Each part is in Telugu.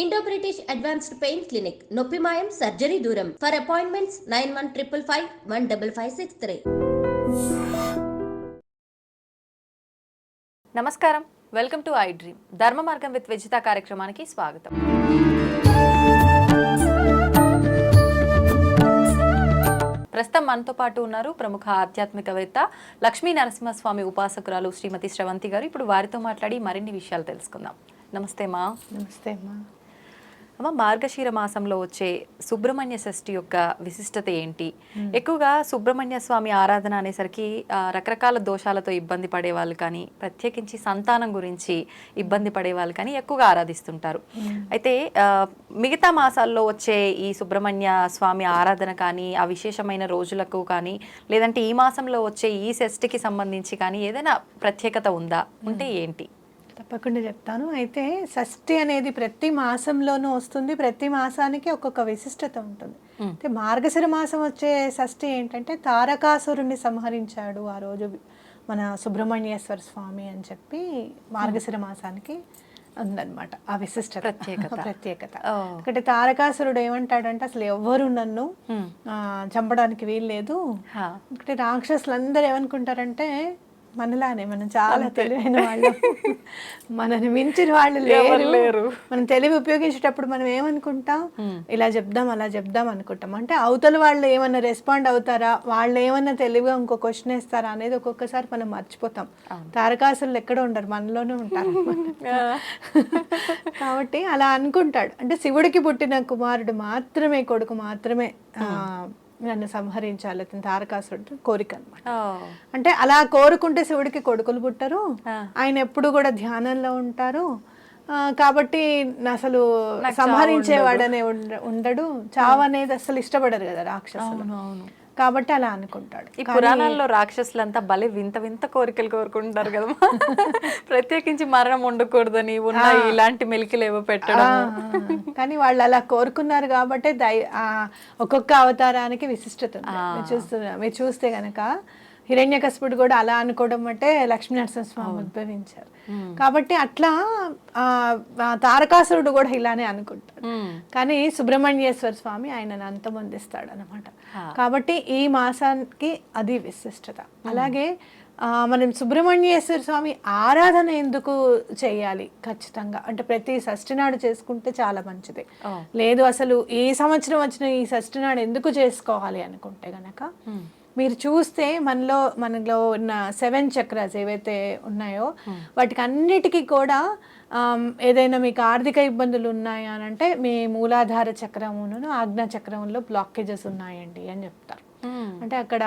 Indo British advanced pain clinic నొప్పి మాయం సర్జరీ దూరం ఫర్ అపాయింట్మెంట్స్ 9155515563. నమస్కారం, వెల్కమ్ టు ఐ డ్రీమ్. ధర్మ మార్గం విత్ విజిత కార్యక్రమానికి స్వాగతం. ప్రస్తుతం మనతో పాటు ఉన్నారు ప్రముఖ ఆధ్యాత్మికవేత్త లక్ష్మీ నరసింహస్వామి ఉపాసకురాలు శ్రీమతి శ్రవంతి గారు. ఇప్పుడు వారితో మాట్లాడి మరిన్ని విషయాలు తెలుసుకుందాం. నమస్తే మా. నమస్తే అమ్మా. అమ్మ, మార్గశీర మాసంలో వచ్చే సుబ్రహ్మణ్య షష్ఠి యొక్క విశిష్టత ఏంటి? ఎక్కువగా సుబ్రహ్మణ్య స్వామి ఆరాధన అనేసరికి రకరకాల దోషాలతో ఇబ్బంది పడే వాళ్ళు కానీ, ప్రత్యేకించి సంతానం గురించి ఇబ్బంది పడే వాళ్ళు కానీ ఎక్కువగా ఆరాధిస్తుంటారు. అయితే మిగతా మాసాల్లో వచ్చే ఈ సుబ్రహ్మణ్య స్వామి ఆరాధన కానీ, ఆ విశేషమైన రోజులకు కానీ, లేదంటే ఈ మాసంలో వచ్చే ఈ షష్ఠికి సంబంధించి కానీ ఏదైనా ప్రత్యేకత ఉందా? ఉంటే ఏంటి? తప్పకుండా చెప్తాను. అయితే షష్ఠి అనేది ప్రతి మాసంలోనూ వస్తుంది, ప్రతి మాసానికి ఒక్కొక్క విశిష్టత ఉంటుంది. అయితే మార్గశిర మాసం వచ్చే షష్ఠి ఏంటంటే తారకాసురుణ్ణి సంహరించాడు ఆ రోజు మన సుబ్రహ్మణ్యేశ్వర స్వామి అని చెప్పి మార్గశిర మాసానికి ఉందన్నమాట ఆ విశిష్టత, ప్రత్యేకత. ఒకటి తారకాసురుడు ఏమంటాడంటే అసలు ఎవ్వరు నన్ను చంపడానికి వీల్లేదు. ఒకటి రాక్షసులందరూ ఏమనుకుంటారంటే మనలానే మనం చాలా తెలివైన వాళ్ళు, మనని మించిన వాళ్ళు లేరు. మనం తెలివి ఉపయోగించేటప్పుడు మనం ఏమనుకుంటాం, ఇలా చెప్దాం అలా చెప్దాం అనుకుంటాం. అంటే అవతల వాళ్ళు ఏమన్నా రెస్పాండ్ అవుతారా, వాళ్ళు ఏమన్నా తెలివిగా ఇంకో క్వశ్చన్ వేస్తారా అనేది ఒక్కొక్కసారి మనం మర్చిపోతాం. తారకాసులు ఎక్కడ ఉండరు, మనలోనే ఉంటారు. కాబట్టి అలా అనుకుంటాడు. అంటే శివుడికి పుట్టిన కుమారుడు మాత్రమే, కొడుకు మాత్రమే నన్ను సంహరించాలి, అతని తారకాసురుడు కోరిక అనమాట. అంటే అలా కోరుకుంటే శివుడికి కొడుకులు పుట్టరు, ఆయన ఎప్పుడు కూడా ధ్యానంలో ఉంటారు. కాబట్టి అసలు సంహరించేవాడనే ఉండడు. చావు అనేది అసలు ఇష్టపడరు కదా రాక్షసులు, కాబట్టి అలా అనుకుంటాడు. ఈ పురాణాల్లో రాక్షసులంతా భలే వింత వింత కోరికలు కోరుకుంటారు కదా, ప్రత్యేకించి మరణం ఉండకూడదని ఉన్న ఇలాంటి మెలికలు ఏవో పెట్టడం. కానీ వాళ్ళు అలా కోరుకున్నారు కాబట్టి ఒక్కొక్క అవతారానికి విశిష్టత ఉంది. మీరు చూస్తే గనక హిరణ్యకశిపుడు కూడా అలా అనుకోవడం అంటే లక్ష్మీనరసింహస్వామి ఉద్భవించారు. కాబట్టి అట్లా తారకాసురుడు కూడా ఇలానే అనుకుంటాడు. కానీ సుబ్రహ్మణ్యేశ్వర స్వామి ఆయనను అంతమొందిస్తాడు అనమాట. కాబట్టి ఈ మాసానికి అది విశిష్టత. అలాగే మనం సుబ్రహ్మణ్యేశ్వర స్వామి ఆరాధన ఎందుకు చేయాలి ఖచ్చితంగా అంటే ప్రతి షష్ఠి నాడు చేసుకుంటే చాలా మంచిది. లేదు అసలు ఈ సంవత్సరం వచ్చిన ఈ షష్ఠి నాడు ఎందుకు చేసుకోవాలి అనుకుంటే గనక, మీరు చూస్తే మనలో ఉన్న 7 చక్రాస్ ఏవైతే ఉన్నాయో వాటికి అన్నిటికీ కూడా ఏదైనా మీకు ఆర్థిక ఇబ్బందులు ఉన్నాయా అని అంటే మీ మూలాధార చక్రమును ఆజ్ఞా చక్రంలో బ్లాకేజెస్ ఉన్నాయండి అని చెప్తారు. అంటే అక్కడ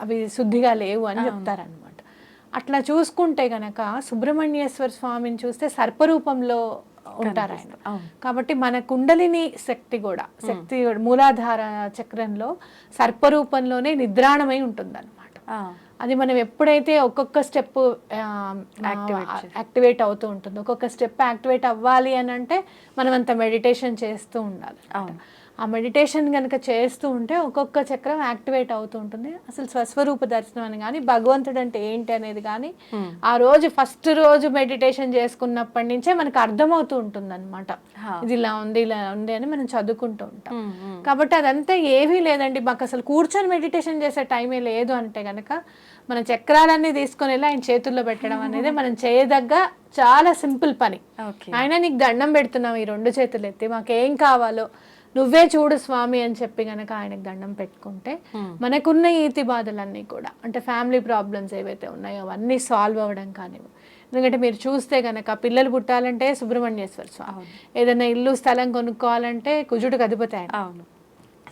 అవి శుద్ధిగా లేవు అని చెప్తారనమాట. అట్లా చూసుకుంటే గనక సుబ్రహ్మణ్యేశ్వర స్వామిని చూస్తే సర్పరూపంలో ఉంటారు ఆయన. కాబట్టి మన కుండలిని శక్తి మూలాధార చక్రంలో సర్పరూపంలోనే నిద్రాణమై ఉంటుంది అనమాట. అది మనం ఎప్పుడైతే ఒక్కొక్క స్టెప్ యాక్టివేట్ అవుతూ ఉంటుందో, ఒక్కొక్క స్టెప్ యాక్టివేట్ అవ్వాలి అని అంటే మనం అంత మెడిటేషన్ చేస్తూ ఉండాలి. ఆ మెడిటేషన్ కనుక చేస్తూ ఉంటే ఒక్కొక్క చక్రం యాక్టివేట్ అవుతూ ఉంటుంది. అసలు స్వస్వరూప దర్శనం అని కానీ, భగవంతుడు అంటే ఏంటి అనేది కానీ ఆ రోజు ఫస్ట్ రోజు మెడిటేషన్ చేసుకున్నప్పటి నుంచే మనకు అర్థమవుతూ ఉంటుంది అనమాట. ఇది ఇలా ఉంది ఇలా ఉంది అని మనం చదువుకుంటూ ఉంటాం. కాబట్టి అదంతా ఏమీ లేదండి, మాకు అసలు కూర్చొని మెడిటేషన్ చేసే టైమే లేదు అంటే కనుక మన చక్రాలన్నీ తీసుకొని వెళ్ళి ఆయన చేతుల్లో పెట్టడం అనేది మనం చేయదగ్గ చాలా సింపుల్ పని. ఆయన నీకు దండం పెడుతున్నాం ఈ 2 చేతులు ఎత్తి, మాకేం కావాలో నువ్వే చూడు స్వామి అని చెప్పి గనక ఆయనకు దండం పెట్టుకుంటే మనకున్న ఈతి బాధలన్నీ కూడా అంటే ఫ్యామిలీ ప్రాబ్లమ్స్ ఏవైతే ఉన్నాయో అవన్నీ సాల్వ్ అవ్వడం కానివ్వు. ఎందుకంటే మీరు చూస్తే గనక పిల్లలు పుట్టాలంటే సుబ్రహ్మణ్యేశ్వర స్వామి, ఏదైనా ఇల్లు స్థలం కొనుక్కోవాలంటే కుజుడికి అధిపతి ఆయన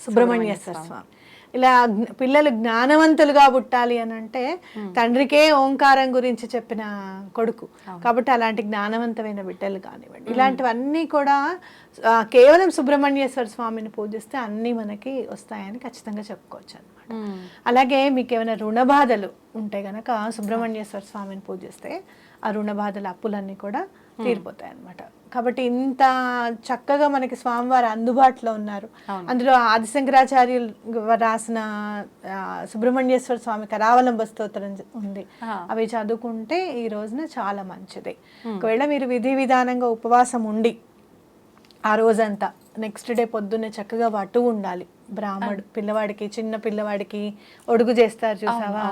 సుబ్రహ్మణ్యేశ్వర స్వామి. ఇలా పిల్లలు జ్ఞానవంతులుగా పుట్టాలి అని అంటే తండ్రికే ఓంకారం గురించి చెప్పిన కొడుకు, కాబట్టి అలాంటి జ్ఞానవంతమైన బిడ్డలు కానివ్వండి, ఇలాంటివన్నీ కూడా కేవలం సుబ్రహ్మణ్యేశ్వర స్వామిని పూజిస్తే అన్నీ మనకి వస్తాయని ఖచ్చితంగా చెప్పుకోవచ్చు అనమాట. అలాగే మీకు ఏమైనా రుణ బాధలు ఉంటే గనక సుబ్రహ్మణ్యేశ్వర స్వామిని పూజిస్తే ఆ రుణ బాధల అప్పులన్నీ కూడా తీరిపోతాయి అనమాట. కాబట్టి ఇంత చక్కగా మనకి స్వామివారు అందుబాటులో ఉన్నారు. అందులో ఆదిశంకరాచార్యులు రాసిన సుబ్రహ్మణ్యేశ్వర స్వామి కరావలంబ స్తోత్రం ఉంది, అవి చదువుకుంటే ఈ రోజున చాలా మంచిది. ఒకవేళ మీరు విధి విధానంగా ఉపవాసం ఉండి ఆ రోజంతా నెక్స్ట్ డే పొద్దున్నే చక్కగా వటువు ఉండాలి. బ్రాహ్మడు పిల్లవాడికి, చిన్న పిల్లవాడికి ఒడుగు చేస్తారు చూసావా,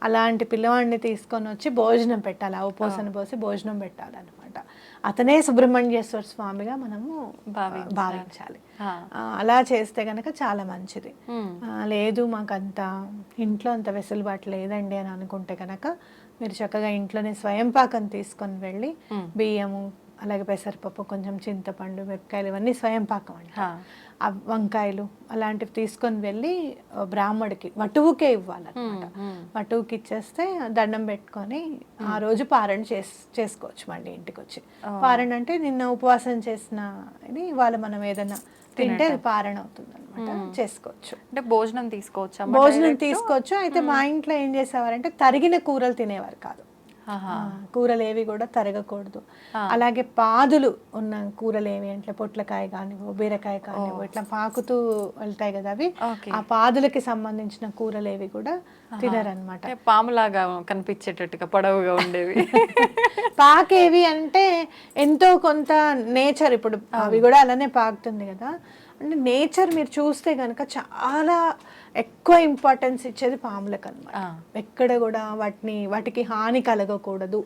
అలాంటి పిల్లవాడిని తీసుకొని వచ్చి భోజనం పెట్టాలి. ఆ ఉపోసన పోసి భోజనం పెట్టాలన్నమాట. అతనే సుబ్రహ్మణ్యేశ్వర స్వామిగా మనము భావించాలి. అలా చేస్తే గనక చాలా మంచిది. లేదు మాకంత ఇంట్లో అంత వెసులుబాటు లేదండి అని అనుకుంటే కనుక మీరు చక్కగా ఇంట్లోనే స్వయం పాకం తీసుకొని వెళ్ళి బియ్యము, అలాగే పెసరపప్పు, కొంచెం చింతపండు, మిరపకాయలు, ఇవన్నీ స్వయం పాకం అంట. ఆ వంకాయలు అలాంటివి తీసుకొని వెళ్ళి బ్రాహ్మడికి వటువుకే ఇవ్వాలన్నమాట. వటువుకి ఇచ్చేస్తే దండం పెట్టుకొని ఆ రోజు పారణ చేసుకోవచ్చు. మళ్ళీ ఇంటికి వచ్చి పారణ అంటే నిన్న ఉపవాసం చేసిన ఇది ఇవాళ మనం ఏదైనా తింటే అది పారణ అవుతుంది అనమాట. చేసుకోవచ్చు. అంటే భోజనం తీసుకోవచ్చు. భోజనం తీసుకోవచ్చు. అయితే మా ఇంట్లో ఏం చేసేవారంటే తరిగిన కూరలు తినేవారు కాదు. కూరలు ఏవి కూడా తరగకూడదు. అలాగే పాదులు ఉన్న కూరలు ఏవి అంటే పొట్లకాయ కానివ్వు, బీరకాయ కానివ్వు, ఇట్లా పాకుతూ వెళ్తాయి కదా అవి, ఆ పాదులకి సంబంధించిన కూరలు ఏవి కూడా తినరనమాట. పాములాగా కనిపించేటట్టుగా పొడవుగా ఉండేవి. పాకేవి అంటే ఎంతో కొంత నేచర్, ఇప్పుడు అవి కూడా అలానే పాకుతుంది కదా. అంటే నేచర్ మీరు చూస్తే కనుక చాలా ఎక్కువ ఇంపార్టెన్స్ ఇచ్చేది పాములకు అనమాట. ఎక్కడ కూడా వాటికి హాని కలగకూడదు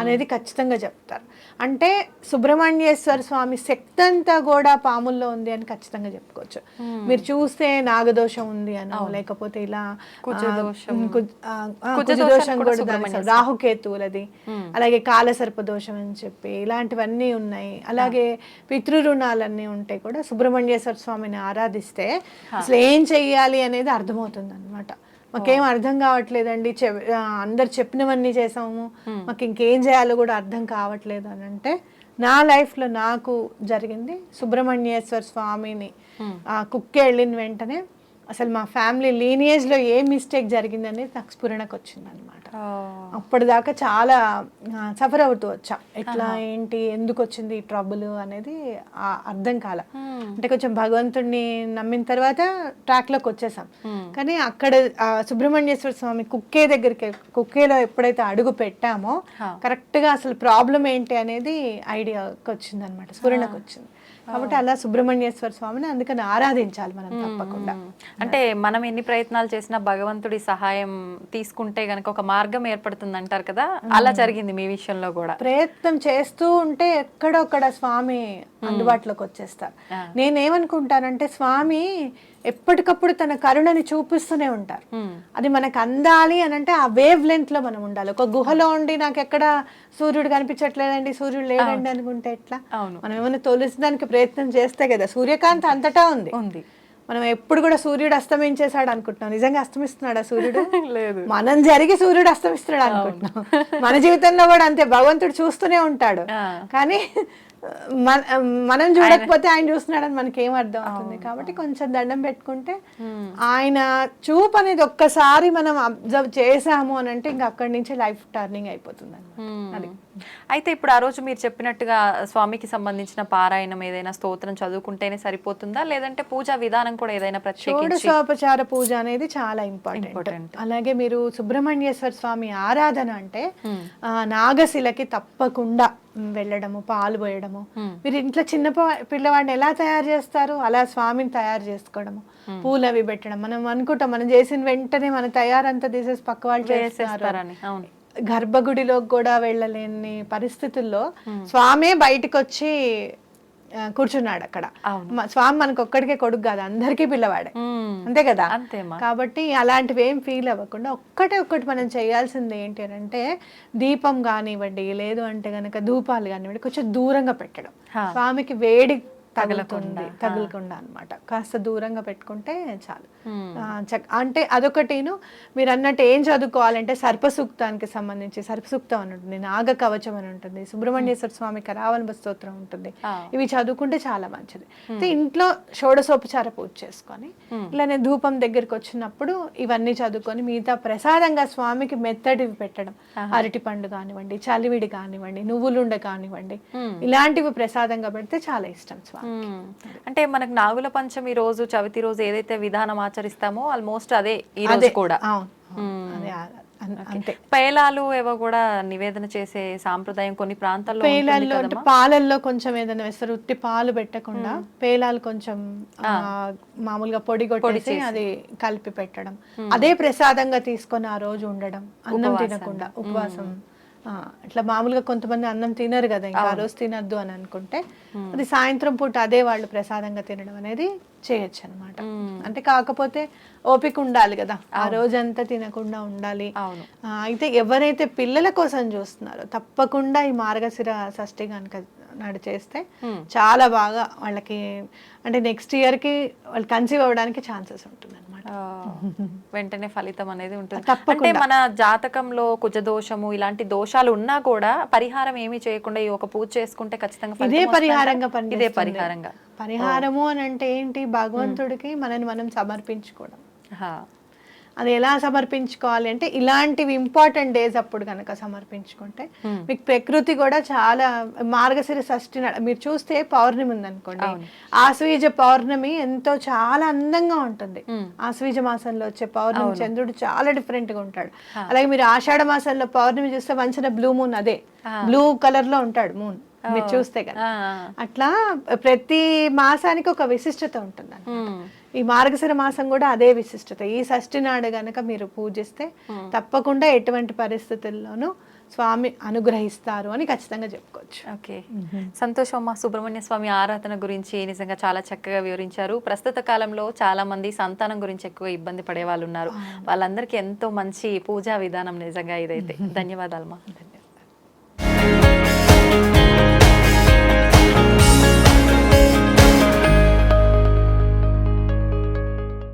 అనేది ఖచ్చితంగా చెప్తారు. అంటే సుబ్రహ్మణ్యేశ్వర స్వామి శక్తి అంతా కూడా పాముల్లో ఉంది అని ఖచ్చితంగా చెప్పుకోవచ్చు. మీరు చూస్తే నాగదోషం ఉంది అనో, లేకపోతే ఇలా కుజదోషం కూడా రాహుకేతువులది, అలాగే కాలసర్ప దోషం అని చెప్పి ఇలాంటివన్నీ ఉన్నాయి. అలాగే పితృరుణాలన్నీ ఉంటాయి కూడా. సుబ్రహ్మణ్యేశ్వర స్వామిని ఆరాధిస్తే అసలు ఏం చెయ్యాలి అనేది అర్థమవుతుంది అనమాట. మాకేం అర్థం కావట్లేదండి, అందరు చెప్పినవన్నీ చేసాము, మాకు ఇంకేం చేయాలో కూడా అర్థం కావట్లేదు అని అంటే, నా లైఫ్లో నాకు జరిగింది సుబ్రహ్మణ్యేశ్వర స్వామిని కుక్కే వెళ్ళిన వెంటనే అసలు మా ఫ్యామిలీ లీనియేజ్లో ఏ మిస్టేక్ జరిగింది అనేది నాకు స్ఫురణకు వచ్చింది అనమాట. అప్పటిదాకా చాలా సఫర్ అవుతూ వచ్చాం. ఎట్లా ఏంటి ఎందుకు వచ్చింది ఈ ట్రబుల్ అనేది అర్థం కాల. అంటే కొంచెం భగవంతుడిని నమ్మిన తర్వాత ట్రాక్లోకి వచ్చేసాం. కానీ అక్కడ సుబ్రహ్మణ్యేశ్వర స్వామి కుక్కేలో ఎప్పుడైతే అడుగు పెట్టామో కరెక్ట్గా అసలు ప్రాబ్లం ఏంటి అనేది ఐడియాకి వచ్చింది అనమాట, స్ఫురణకు వచ్చింది. కాబట్టి అలా సుబ్రహ్మణ్యేశ్వర స్వామిని అందుకని ఆరాధించాలి మనం తప్పకుండా. అంటే మనం ఎన్ని ప్రయత్నాలు చేసినా భగవంతుడి సహాయం తీసుకుంటే గనక ఒక మార్గం ఏర్పడుతుంది అంటారు కదా, అలా జరిగింది మీ విషయంలో కూడా. ప్రయత్నం చేస్తూ ఉంటే ఎక్కడొక్కడ స్వామి అందుబాటులోకి వచ్చేస్తారు. నేనేమనుకుంటానంటే స్వామి ఎప్పటికప్పుడు తన కరుణని చూపిస్తూనే ఉంటారు. అది మనకు అందాలి అని అంటే ఆ వేవ్ లెంత్ లో మనం ఉండాలి. ఒక గుహలో ఉండి నాకు ఎక్కడ సూర్యుడు కనిపించట్లేదండి, సూర్యుడు లేదండి అనుకుంటే ఎట్లా? మనం ఏమైనా తొలిసడానికి ప్రయత్నం చేస్తే కదా. సూర్యకాంతి అంతటా ఉంది. మనం ఎప్పుడు కూడా సూర్యుడు అస్తమించేశాడు అనుకుంటున్నాం. నిజంగా అస్తమిస్తున్నాడా సూర్యుడు? లేదు. మనం జరిగి సూర్యుడు అస్తమిస్తున్నాడు అనుకుంటున్నాం. మన జీవితంలో కూడా అంతే, భగవంతుడు చూస్తూనే ఉంటాడు. కానీ మనం చూడకపోతే ఆయన చూస్తున్నాడని మనకి ఏం అర్థం అవుతుంది. కాబట్టి కొంచెం దండం పెట్టుకుంటే ఆయన చూపు అనేది ఒక్కసారి మనం అబ్జర్వ్ చేసాము అని అంటే ఇంకా అక్కడి నుంచి లైఫ్ టర్నింగ్ అయిపోతుంది అది. అయితే ఇప్పుడు ఆ రోజు మీరు చెప్పినట్టుగా స్వామికి సంబంధించిన పారాయణం ఏదైనా స్తోత్రం చదువుకుంటేనే సరిపోతుందా, లేదంటే పూజా విధానం కూడా ఏదైనా ప్రత్యేకించి? షోడశోపచార పూజ అనేది చాలా ఇంపార్టెంట్. అలాగే మీరు సుబ్రహ్మణ్యేశ్వర స్వామి ఆరాధన అంటే నాగశిలకి తప్పకుండా వెళ్ళడము, పాలు పోయడము. మీరు ఇంట్లో చిన్న పిల్లవాడిని ఎలా తయారు చేస్తారు అలా స్వామిని తయారు చేసుకోవడము, పూలు అవి పెట్టడం. మనం అనుకుంటాం మనం చేసిన వెంటనే మన తయారంతా తీసేసి పక్క వాళ్ళు చేస్తారని. గర్భగుడిలోకి కూడా వెళ్ళలేని పరిస్థితుల్లో స్వామే బయటకు వచ్చి కూర్చున్నాడు అక్కడ. స్వామి మనకు ఒక్కడికే కొడుకు కాదు, అందరికీ పిల్లవాడే, అంతే కదా. కాబట్టి అలాంటివి ఏం ఫీల్ అవ్వకుండా ఒక్కటి మనం చేయాల్సింది ఏంటి అని అంటే దీపం కానివ్వండి, లేదు అంటే గనక ధూపాలు కానివ్వండి కొంచెం దూరంగా పెట్టడం. స్వామికి వేడి తగలకుండా అన్నమాట. కాస్త దూరంగా పెట్టుకుంటే చాలు. అంటే అదొకటిను. మీరు అన్నట్టు ఏం చదువుకోవాలంటే సర్పసూక్తానికి సంబంధించి సర్పసూక్తం అని ఉంటుంది, నాగ కవచం అని ఉంటుంది, సుబ్రహ్మణ్యేశ్వర స్వామి కరావలంబ స్తోత్రం ఉంటుంది. ఇవి చదువుకుంటే చాలా మంచిది. అయితే ఇంట్లో షోడశోపచార పూజ చేసుకొని ఇలానే ధూపం దగ్గరికి వచ్చినప్పుడు ఇవన్నీ చదువుకొని మిగతా ప్రసాదంగా స్వామికి మెత్తడివి పెట్టడం. అరటి పండు కానివ్వండి, చలివిడి కానివ్వండి, నువ్వులుండ కానివ్వండి, ఇలాంటివి ప్రసాదంగా పెడితే చాలా ఇష్టం స్వామి. అంటే మనకు నాగుల పంచమి రోజు, చవితి రోజు ఏదైతే విధానం ఆచరిస్తామో ఆల్మోస్ట్ అదే ఈ రోజు కూడా. అంతే. పేలాలు ఏవో కూడా నివేదన చేసే సాంప్రదాయం కొన్ని ప్రాంతాల్లో ఉంటుంది పేలాల్లో అంటే కదమ్మా? పాలల్లో కొంచెం ఏదైనా వేస్తారు, ఉత్తి పాలు పెట్టకుండా పేలాలు కొంచెం మామూలుగా పొడి కొట్టేసి అది కలిపి పెట్టడం, అదే ప్రసాదంగా తీసుకొని ఆ రోజు ఉండడం, అన్నం తినకుండా ఉపవాసం. ఇట్లా మామూలుగా కొంతమంది అన్నం తినరు కదా, ఇంకా ఆ రోజు తినద్దు అని అనుకుంటే అది సాయంత్రం పూట అదే వాళ్ళు ప్రసాదంగా తినడం అనేది చేయొచ్చు అనమాట. అంటే కాకపోతే ఓపిక ఉండాలి కదా, ఆ రోజంతా తినకుండా ఉండాలి. అయితే ఎవరైతే పిల్లల కోసం చూస్తున్నారో తప్పకుండా ఈ మార్గశిర షష్ఠి కనుక చేస్తే చాలా బాగా వాళ్ళకి, అంటే నెక్స్ట్ ఇయర్ కి వాళ్ళు కన్సీవ్ అవ్వడానికి ఛాన్సెస్ ఉంటుంది అనమాట. వెంటనే ఫలితం అనేది ఉంటుంది. తప్పకుండా. అంటే మన జాతకంలో కుజదోషము ఇలాంటి దోషాలు ఉన్నా కూడా పరిహారం ఏమీ చేయకుండా ఈ ఒక పూజ చేసుకుంటే ఖచ్చితంగా ఫలితం ఇదే వస్తుందా? పరిహారంగా ఇదే పనిచేస్తుంది. పరిహారంగా. పరిహారము అని అంటే ఏంటి, భగవంతుడికి మనని మనం సమర్పించుకోవడం. హా. అది ఎలా సమర్పించుకోవాలి అంటే ఇలాంటివి ఇంపార్టెంట్ డేస్ అప్పుడు కనుక సమర్పించుకుంటే మీకు ప్రకృతి కూడా చాలా, మార్గశిర షష్ఠి మీరు చూస్తే పౌర్ణమి ఉందనుకోండి, ఆశ్వీజ పౌర్ణమి ఎంతో చాలా అందంగా ఉంటుంది. ఆశ్వీజ మాసంలో వచ్చే పౌర్ణమి చంద్రుడు చాలా డిఫరెంట్ గా ఉంటాడు. అలాగే మీరు ఆషాఢ మాసంలో పౌర్ణమి చూస్తే మంచిన బ్లూ మూన్, అదే బ్లూ కలర్ లో ఉంటాడు మూన్ మీరు చూస్తే కదా. అట్లా ప్రతి మాసానికి ఒక విశిష్టత ఉంటుంది. ఈ మార్గశిర మాసం కూడా అదే విశిష్టత. ఈ షష్ఠి నాడు గనక మీరు పూజిస్తే తప్పకుండా ఎటువంటి పరిస్థితుల్లోనూ స్వామి అనుగ్రహిస్తారు అని ఖచ్చితంగా చెప్పుకోవచ్చు. ఓకే, సంతోషం అమ్మా. సుబ్రహ్మణ్య స్వామి ఆరాధన గురించి నిజంగా చాలా చక్కగా వివరించారు. ప్రస్తుత కాలంలో చాలా మంది సంతానం గురించి ఎక్కువ ఇబ్బంది పడే వాళ్ళు ఉన్నారు. వాళ్ళందరికీ ఎంతో మంచి పూజా విధానం నిజంగా ఇదైతే. ధన్యవాదాలమ్మా.